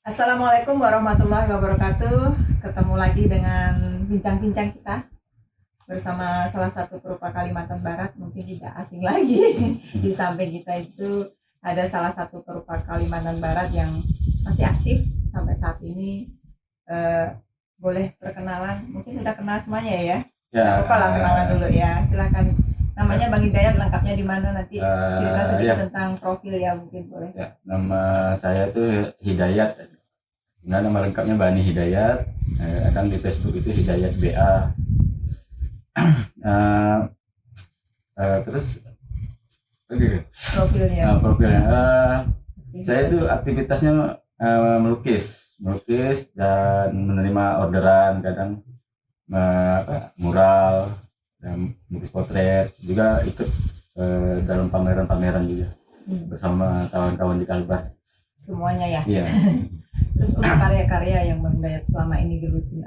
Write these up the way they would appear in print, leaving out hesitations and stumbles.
Assalamualaikum warahmatullahi wabarakatuh. Ketemu lagi dengan bincang-bincang kita bersama salah satu perupa Kalimantan Barat, mungkin tidak asing lagi. Di samping kita itu ada salah satu perupa Kalimantan Barat yang masih aktif sampai saat ini. Eh, Boleh perkenalan? Mungkin sudah kenal semuanya ya? Ya, Nggak apa-apa lah kenalan dulu ya. Silakan. Namanya Bang Hidayat, lengkapnya di mana nanti cerita sedikit ya, tentang profil ya, mungkin boleh. ya, nama saya itu Hidayat. Nah, nama lengkapnya Bani Hidayat. Kadang di Facebook itu Hidayat BA. Eh, terus Profilnya. profilnya. Saya itu aktivitasnya melukis dan menerima orderan, kadang mural dan melukis potret, juga ikut dalam pameran-pameran juga bersama kawan-kawan di Kalbar. Semuanya ya. Iya. Terus untuk karya-karya yang Bang Dayat selama ini gelutin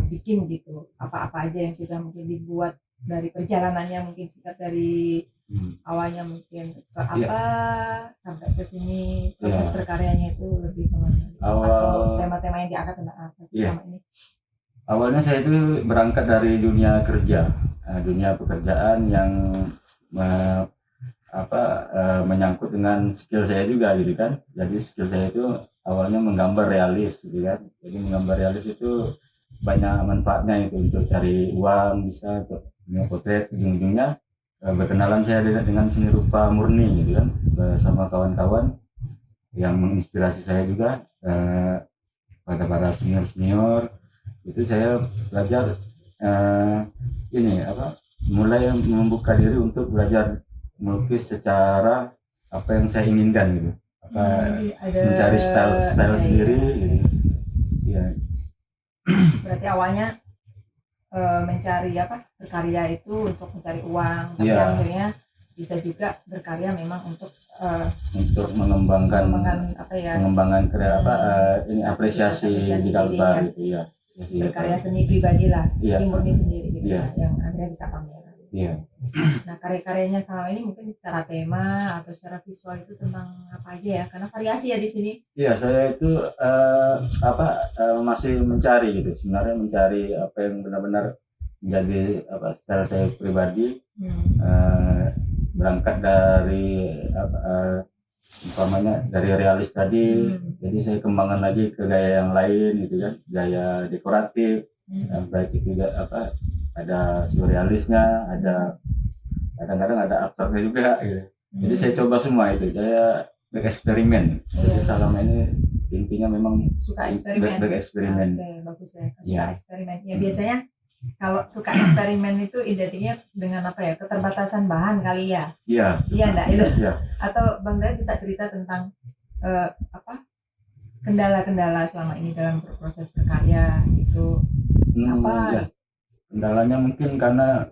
bikin gitu, apa-apa aja yang sudah mungkin dibuat dari perjalanannya, mungkin singkat dari awalnya mungkin ke apa Iya. sampai ke sini proses Iya. berkaryanya itu lebih kemana? Atau tema-tema yang diangkat tentang apa Iya. selama ini? Awalnya saya itu berangkat dari dunia kerja, dunia pekerjaan yang menyangkut dengan skill saya juga gitu kan. Jadi skill saya itu awalnya menggambar realis gitu kan. Jadi menggambar realis itu banyak manfaatnya itu untuk cari uang, bisa untuk potret. Ujung-ujungnya berkenalan saya dengan seni rupa murni gitu kan, bersama kawan-kawan yang menginspirasi saya juga. Pada para senior-senior itu saya belajar mulai membuka diri untuk belajar melukis secara apa yang saya inginkan gitu, mencari style sendiri gitu. Ya. Berarti awalnya mencari berkarya itu untuk mencari uang, tapi akhirnya bisa juga berkarya memang untuk mengembangkan ini apresiasi di Kalbar gitu ya. Berkarya seni pribadi lah, murni sendiri gitu ya, yang akhirnya bisa pameran. Nah, karya-karyanya selama ini mungkin secara tema atau secara visual itu tentang apa aja ya? Karena variasi ya di sini. Iya, saya itu masih mencari gitu, sebenarnya mencari apa yang benar-benar menjadi style saya pribadi. Berangkat dari umpamanya dari realis tadi, jadi saya kembangkan lagi ke gaya yang lain gitu kan, gaya dekoratif. Baik itu juga ada surrealisnya, ada kadang-kadang ada abstraknya juga gitu. Jadi saya coba semua itu, saya bereksperimen. Jadi selama ini intinya memang suka eksperimen. Bereksperimen. Bagus ya. Suka eksperimen. Ya biasanya kalau suka eksperimen itu identiknya dengan apa ya? Keterbatasan bahan kali ya. Iya. Iya enggak itu? Iya. Atau Bang Dayat bisa cerita tentang kendala-kendala selama ini dalam proses berkarya itu apa? Ya. Kendalanya mungkin karena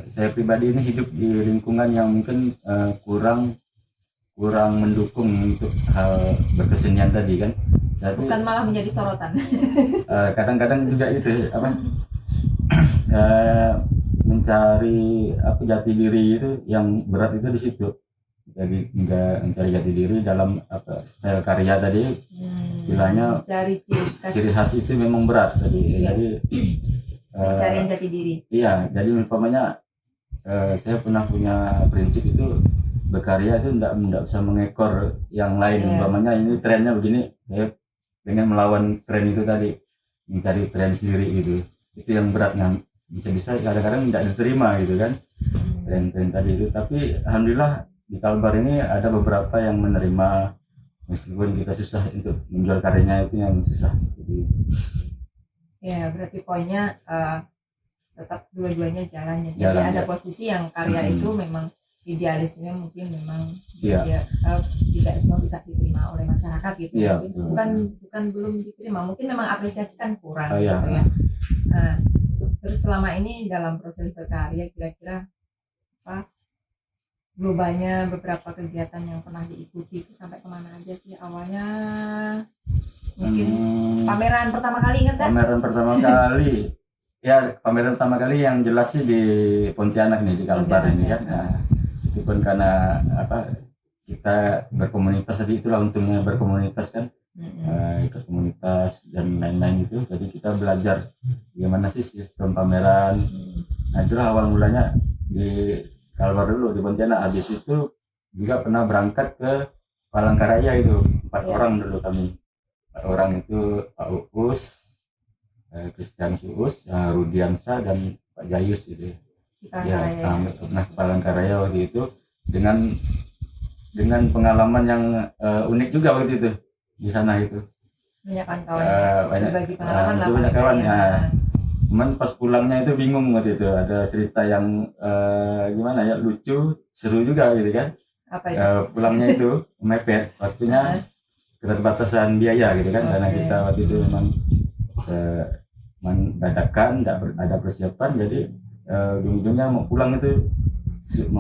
saya pribadi ini hidup di lingkungan yang mungkin kurang mendukung untuk hal berkesenian tadi kan. Jadi, bukan malah menjadi sorotan. Kadang-kadang juga itu mencari jati diri itu yang berat itu di situ. Jadi mencari jati diri dalam style karya tadi, istilahnya ciri khas itu memang berat tadi. Iya. Jadi pencarian jati diri. Iya, jadi umpamanya saya pernah punya prinsip itu, berkarya itu tidak bisa mengekor yang lain. Umpamanya ini trennya begini, saya pengen melawan tren itu tadi, mencari tren sendiri gitu. Itu yang beratnya, bisa-bisa kadang-kadang tidak diterima gitu kan, tren-tren tadi itu. Tapi alhamdulillah di Kalbar ini ada beberapa yang menerima, meskipun kita susah untuk menjual karyanya, itu yang susah. Jadi ya berarti poinnya tetap dua-duanya jalannya. Jadi ada posisi yang karya itu memang idealisnya mungkin memang tidak semua bisa diterima oleh masyarakat gitu. Bukan belum diterima, mungkin memang apresiasi kan kurang gitu ya. Nah, terus selama ini dalam proses berkarya kira-kira globanya beberapa kegiatan yang pernah diikuti itu sampai kemana aja sih awalnya? Mungkin pameran pertama kali ingat kan? Pameran pertama kali ya, pameran pertama kali yang jelas sih di Pontianak nih, di Kalbar ini kan. Nah, itu pun karena kita berkomunitas tadi, itulah untungnya berkomunitas kan. Ikut komunitas dan lain-lain itu, jadi kita belajar gimana sih sistem pameran. Nah itulah awal mulanya di Kalbar dulu, di Pontianak. Habis itu juga pernah berangkat ke Palangkaraya itu, 4 orang dulu kami. 4 orang itu Pak Uus, Christian Uus, Rudiansa dan Pak Jayus gitu. Ya, kami pernah ke Palangkaraya waktu itu dengan pengalaman yang unik juga waktu itu di sana itu. Banyak kawan, banyak berbagi pengalaman lah. Banyak kawan ya. Cuman pas pulangnya itu bingung waktu itu, ada cerita yang gimana ya, lucu, seru juga gitu kan. Apa itu? Pulangnya itu mepet waktunya, keterbatasan biaya gitu kan, karena kita waktu itu memang dadakan, tidak ada persiapan, jadi ujung-ujungnya mau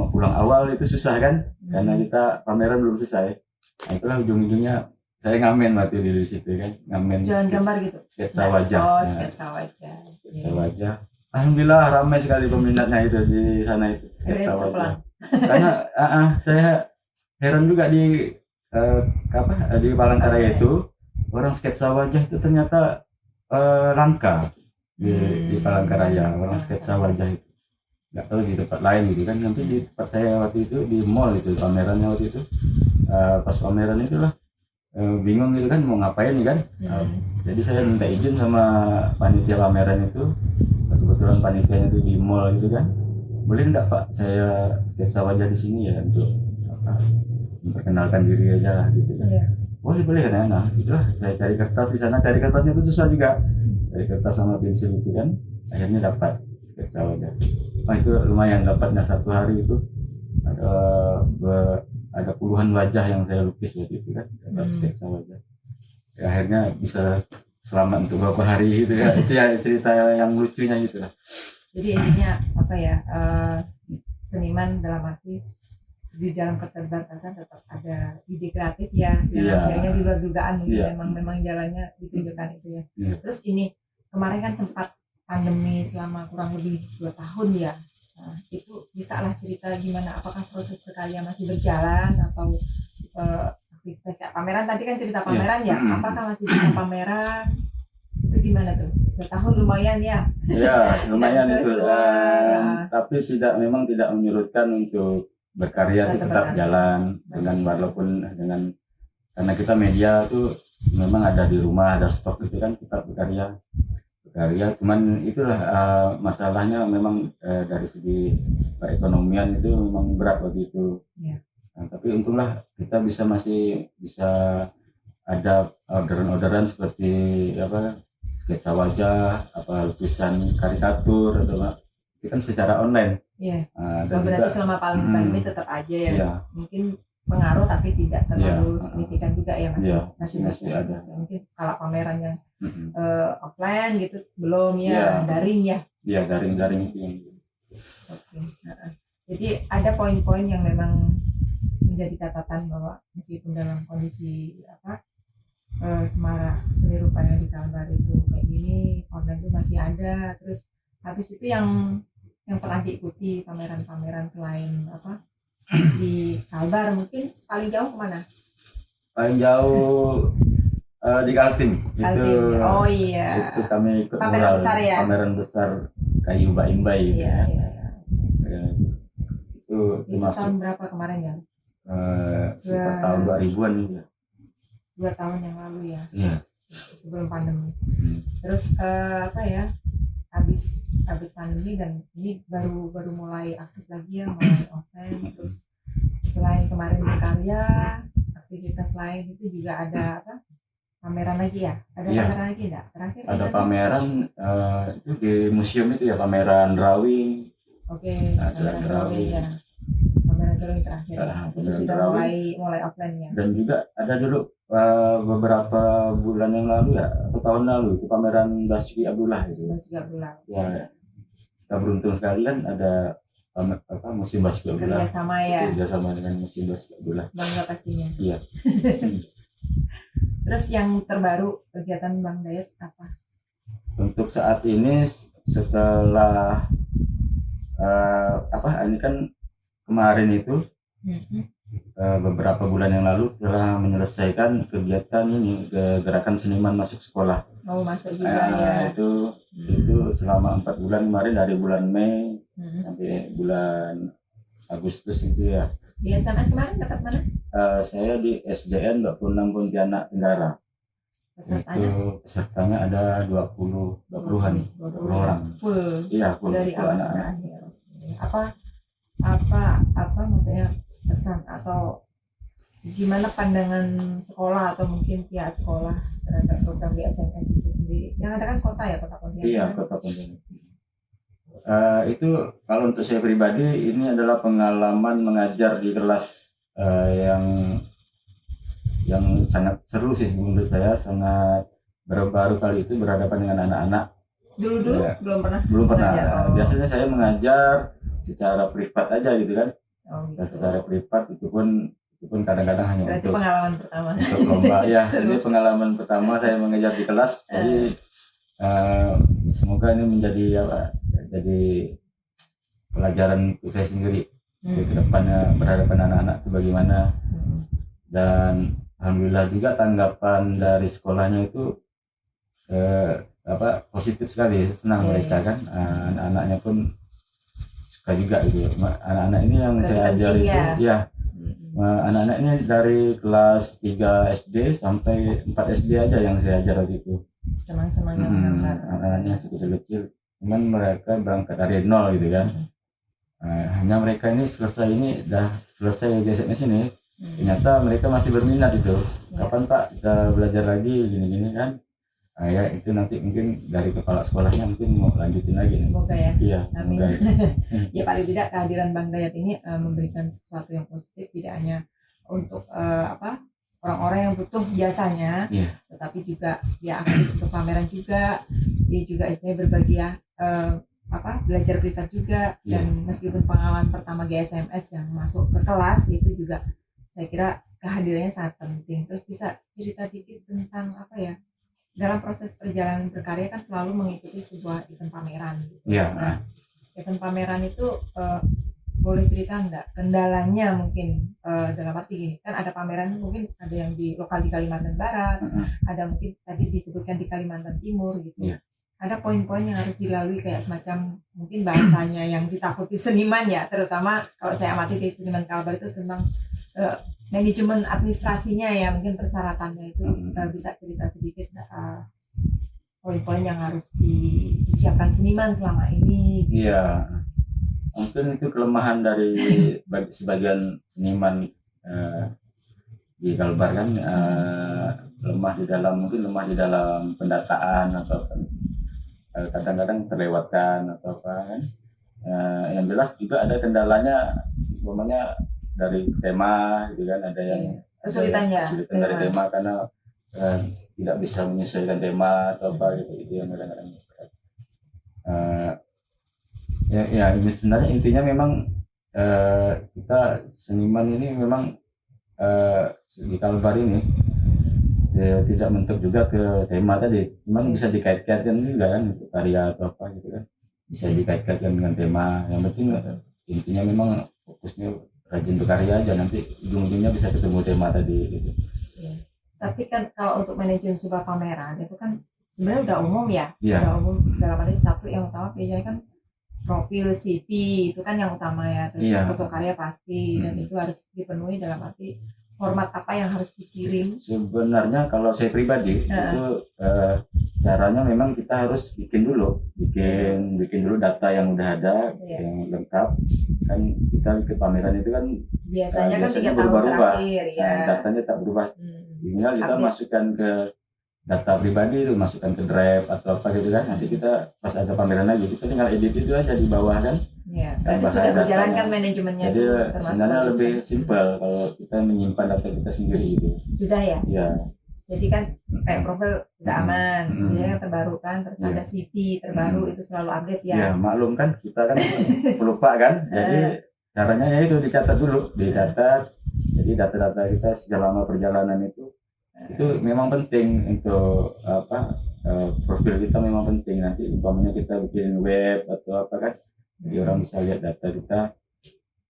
pulang awal itu susah kan, karena kita pameran belum selesai. Nah, itulah ujung-ujungnya saya ngamen waktu di situ kan, ngamen jalan gambar gitu, sketsa wajah. Sketsa wajah. Sketsa wajah. Alhamdulillah ramai sekali peminatnya itu di sana itu, sketsa wajah. Karena saya heran juga di di Palangkaraya itu, orang sketsa wajah itu ternyata langka di Palangkaraya, orang sketsa wajah itu. Nggak tahu di tempat lain gitu kan. Nanti di tempat saya waktu itu di mall itu pamerannya waktu itu, pas pameran itulah bingung gitu kan mau ngapain nih kan. Jadi saya minta izin sama panitia pameran itu, kebetulan panitianya itu di mall gitu kan, boleh enggak Pak saya sketsa wajah di sini ya, untuk memperkenalkan diri aja gitu kan. Boleh kan. Nah itulah saya cari kertas di sana, cari kertasnya itu susah juga, cari kertas sama pensil itu kan, akhirnya dapat sketsa wajah. Nah itu lumayan, dapatnya 1 hari itu ada puluhan wajah yang saya lukis waktu itu kan, dapat sketsa wajah. Ya, akhirnya bisa selamat untuk beberapa hari gitu ya. Itu ya cerita yang lucunya gitu lah. Jadi intinya apa ya, seniman dalam arti di dalam keterbatasan tetap ada ide kreatif ya, yang akhirnya di luar dugaan mungkin memang jalannya ditunjukkan itu ya. Terus ini kemarin kan sempat pandemi selama kurang lebih 2 tahun ya. Nah, itu bisa lah cerita gimana, apakah proses berkarya masih berjalan atau aktivitas kayak pameran tadi kan, cerita pameran ya, apakah masih bisa pameran, itu gimana tuh? 2 tahun lumayan ya. Ya lumayan itu, tapi memang tidak menyurutkan untuk berkarya, tetap jalan dengan walaupun dengan, karena kita media tuh memang ada di rumah, ada stok itu kan, tetap berkarya. Cuman itulah masalahnya memang dari segi perekonomian itu memang berat waktu itu. Nah, tapi untunglah kita masih bisa ada orderan-orderan seperti sketsa wajah, lukisan karikatur atau itu kan secara online. Dan berarti selama pandemi tetap aja ya. Mungkin pengaruh tapi tidak terlalu signifikan juga ya, masih ada. Mungkin kalau pameran yang offline gitu belum daring ya. Iya, daring itu yang. Oke. Jadi ada poin-poin yang memang menjadi catatan bahwa meskipun dalam kondisi seni rupa yang di Kalbar itu kayak gini, online itu masih ada. Terus habis itu yang pernah diikuti pameran-pameran selain di Kalbar, mungkin paling jauh kemana? Paling jauh di Kaltim. Itu, oh iya. Itu kami ikut pameran besar ya. Pameran besar kayu Imbai gitu. Iya. Itu tahun berapa kemarin ya? Sekitar tahun 2000-an ya. 2 tahun yang lalu ya. Iya. Sebelum pandemi. Terus habis pandemi dan ini baru mulai aktif lagi ya, mulai offline. Terus selain kemarin berkarya, aktivitas lain itu juga ada pameran lagi ya? Ada pameran lagi enggak? Terakhir ada pameran itu di museum itu ya, pameran drawing. Oke, pameran drawing ya. Pameran drawing terakhir ya. Itu sudah mulai offline ya. Dan juga ada dulu beberapa bulan yang lalu ya, atau tahun lalu itu pameran Basuki Abdullah itu. Basuki Abdullah. Ya. Kita beruntung sekali kan ada museum Basuki Abdullah. Kerjasama dengan museum Basuki Abdullah. Bangga pastinya. Iya. Terus yang terbaru kegiatan Bang Dayat apa? Untuk saat ini setelah ini kan kemarin itu beberapa bulan yang lalu telah menyelesaikan kegiatan ini gerakan seniman masuk sekolah. Masuk juga ya. Itu selama 4 bulan kemarin, dari bulan Mei sampai bulan Agustus itu ya. Di SMS kemarin dapat mana? Saya di SDN 26 Pontianak Tenggara. Pesertanya ada 20-an orang. Full. Iya, full. Dari awal sampai akhir. Apa maksudnya pesan atau gimana pandangan sekolah atau mungkin pihak sekolah terhadap program di SMS itu sendiri? Yang ada kan kota ya, Kota Pontianak. Iya, Kota Pontianak. Itu kalau untuk saya pribadi, ini adalah pengalaman mengajar di kelas yang sangat seru sih menurut saya, sangat baru kali itu berhadapan dengan anak-anak. Dulu ya, belum pernah. Biasanya saya mengajar secara privat aja gitu kan. Gitu. Secara privat itu pun kadang-kadang hanya berarti pengalaman pertama untuk lomba ya. Ini pengalaman pertama saya mengajar di kelas. Jadi semoga ini menjadi jadi pelajaran untuk saya sendiri ke depannya berhadapan anak-anak itu bagaimana. Dan alhamdulillah juga tanggapan dari sekolahnya itu positif sekali, senang mereka kan. Anak-anaknya pun suka juga gitu. Anak-anak ini yang saya ajar itu ya, anak-anak ini dari kelas 3 SD sampai 4 SD aja yang saya ajar waktu itu. Senang-senangnya anak-anaknya kecil-kecil, cuman mereka berangkat dari nol gitu kan. Hanya mereka ini dah selesai di SMS ini, ternyata mereka masih berminat itu. Kapan Pak kita belajar lagi gini-gini kan. Ya itu nanti mungkin dari kepala sekolahnya mungkin mau lanjutin lagi. Semoga ya. Iya, amin. Ya paling tidak kehadiran Bang Dayat ini memberikan sesuatu yang positif, tidak hanya untuk orang-orang yang butuh jasanya, tetapi juga dia aktif untuk pameran juga. Dia juga istilahnya berbagi belajar privat juga. Dan meskipun pengalaman pertama GSMS yang masuk ke kelas itu juga saya kira kehadirannya sangat penting. Terus bisa cerita dikit tentang dalam proses perjalanan berkarya kan selalu mengikuti sebuah event pameran gitu. Nah, event pameran itu boleh cerita enggak kendalanya mungkin dalam arti gini, kan ada pameran mungkin ada yang lokal di Kalimantan Barat, ada mungkin tadi disebutkan di Kalimantan Timur gitu. Ada poin-poin yang harus dilalui kayak semacam mungkin bahasanya yang ditakuti seniman ya, terutama kalau saya amati di seniman Kalbar itu tentang manajemen administrasinya ya, mungkin persyaratannya itu bisa cerita sedikit poin-poin yang harus disiapkan seniman selama ini. Iya, mungkin itu kelemahan dari sebagian seniman di Kalbar kan, lemah di dalam pendataan atau kadang-kadang terlewatkan atau apa kan. Yang jelas juga ada kendalanya, umpamanya dari tema gitu kan, ada yang kesulitan dari tema karena tidak bisa menyesuaikan tema atau apa gitu yang kadang-kadang ini sebenarnya intinya memang kita seniman ini memang di Kalbar ini tidak mentok juga ke tema tadi, memang bisa dikait-kaitkan juga kan untuk karya atau apa gitu kan, bisa dikait-kaitkan dengan tema. Yang penting intinya memang fokusnya rajin berkarya aja, nanti ujung-ujungnya bisa ketemu tema tadi gitu. Tapi kan kalau untuk manajemen sebuah pameran itu kan sebenarnya udah umum ya. Udah umum dalam arti satu yang utama biasanya kan profil CV itu kan yang utama ya, terus foto karya pasti dan itu harus dipenuhi dalam arti format apa yang harus dikirim. Sebenarnya kalau saya pribadi itu caranya memang kita harus bikin dulu data yang udah ada yang lengkap kan. Kita ke pameran itu kan biasanya kan berubah-ubah, datanya tak berubah. Tinggal kita masukkan ke data pribadi itu, masukkan ke drive atau apa gitu kan. Nanti kita pas ada pameran lagi kita tinggal edit itu aja di bawah kan. Berarti sudah berjalankan manajemennya. Jadi sebenarnya lebih simpel kalau kita menyimpan data kita sendiri gitu. Sudah ya? Iya. Jadi kan kayak profil udah aman, dia terbaru kan, terus ada CV terbaru itu selalu update ya. Ya maklum kan kita kan pelupa kan. Jadi caranya ya itu dicatat dulu, jadi data-data kita selama perjalanan itu memang penting untuk profil kita memang penting. Nanti umpamanya kita bikin web atau apa kan, jadi orang bisa lihat data kita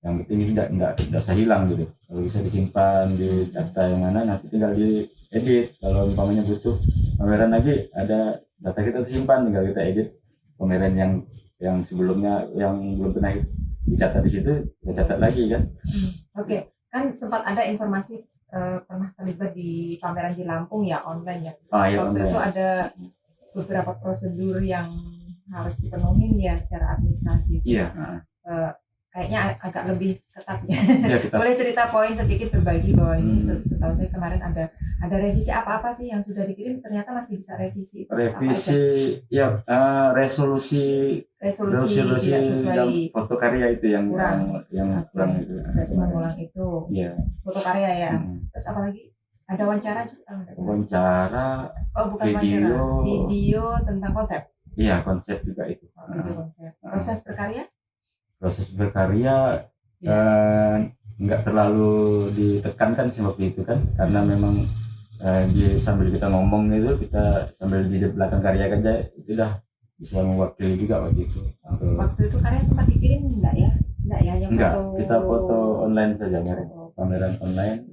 yang penting tidak usah hilang gitu. Kalau bisa disimpan di data yang mana, nanti tinggal diedit. Kalau umpamanya butuh pameran lagi, ada data kita tersimpan, tinggal kita edit pameran yang sebelumnya yang belum pernah dicatat di situ, kita catat lagi kan. Oke. Kan sempat ada informasi pernah terlibat di pameran di Lampung ya, online ya. Ya, Waktu itu ada beberapa prosedur yang harus dipenuhi ya secara administrasi. Iya. Kayaknya agak lebih ketat ya. Ya, Boleh cerita poin sedikit berbagi bahwa ini setahu saya kemarin ada revisi apa sih yang sudah dikirim, ternyata masih bisa revisi. Revisi ya, resolusi tidak sesuai foto karya itu yang kurang itu. Berarti mengulang itu. Iya. Foto karya ya. Terus apa lagi? Ada wawancara juga? Wawancara. Oh, bukan wawancara. Video tentang konsep. Iya, konsep juga itu. Video konsep. Proses berkarya nggak terlalu ditekankan seperti itu kan, karena memang sambil kita ngomong itu, kita sambil di belakang karya kan itu udah bisa mewakili juga waktu itu. Waktu itu karya sempat dikirim enggak ya? Enggak, kita foto online saja, pameran online.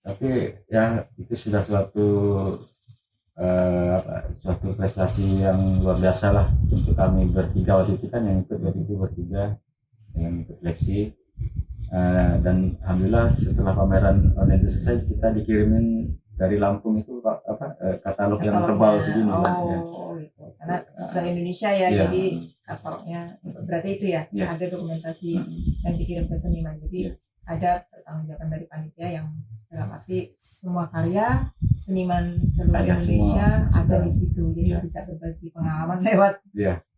Tapi ya itu sudah suatu prestasi yang luar biasa lah untuk kami bertiga waktu itu kan, yang ikut waktu itu bertiga dengan ikut seleksi, dan alhamdulillah setelah pameran online itu selesai, kita dikirimin dari Lampung itu katalog yang tebal segini. Gitu. Karena se-Indonesia ya, jadi katalognya berarti itu ya, ada dokumentasi yang dikirim ke seniman, jadi ada pertanggungjawaban dari panitia yang dalam arti semua karya seniman seluruh Indonesia ada di situ, jadi bisa berbagi pengalaman lewat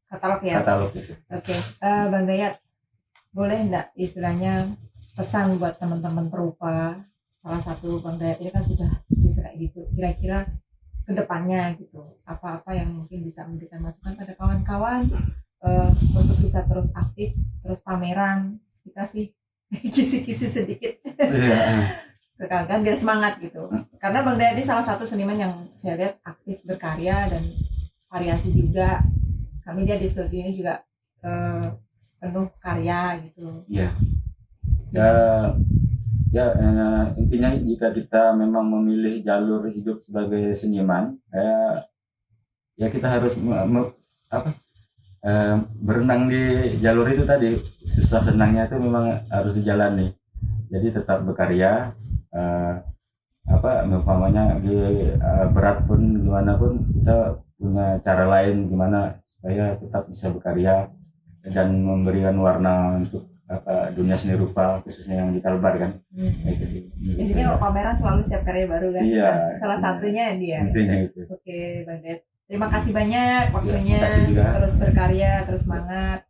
katalog ya. Oke. Bang Dayat, boleh enggak istilahnya pesan buat teman-teman perupa, salah satu Bang Dayat ini kan sudah bisa kayak gitu, kira-kira kedepannya gitu, apa-apa yang mungkin bisa memberikan masukan pada kawan-kawan untuk bisa terus aktif, terus pameran, dikasih kisi-kisi sedikit kan biar semangat gitu, karena Bang Dayat ini salah satu seniman yang saya lihat aktif berkarya dan variasi juga. Kami dia di studio ini juga penuh karya gitu. Intinya jika kita memang memilih jalur hidup sebagai seniman, ya kita harus berenang di jalur itu tadi. Susah senangnya itu memang harus dijalani. Jadi tetap berkarya, umpamanya berat pun gimana pun, kita punya cara lain gimana supaya tetap bisa berkarya dan memberikan warna untuk dunia seni rupa, khususnya yang di Kalbar kan. Intinya kalau pameran selalu siap karya baru kan. Iya, salah satunya dia. Intinya itu. Oke, Bang Dayat, terima kasih banyak waktunya. Terus berkarya, terus semangat.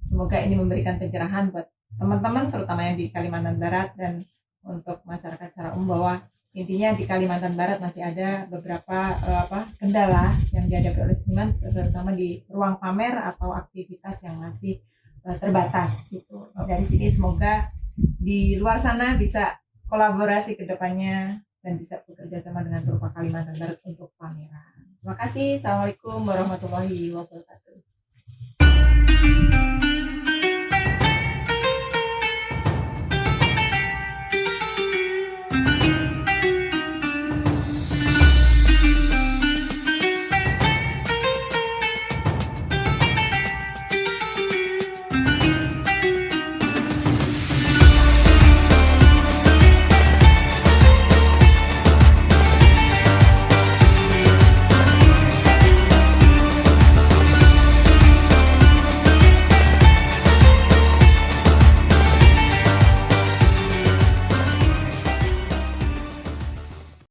Semoga ini memberikan pencerahan buat teman-teman, terutama yang di Kalimantan Barat, dan untuk masyarakat secara umum, bahwa intinya di Kalimantan Barat masih ada beberapa kendala yang dihadapi oleh seniman, terutama di ruang pamer atau aktivitas yang masih terbatas gitu. Dari sini semoga di luar sana bisa kolaborasi ke depannya dan bisa bekerja sama dengan Perupa Kalimantan Barat untuk pameran. Terima kasih. Assalamualaikum warahmatullahi wabarakatuh.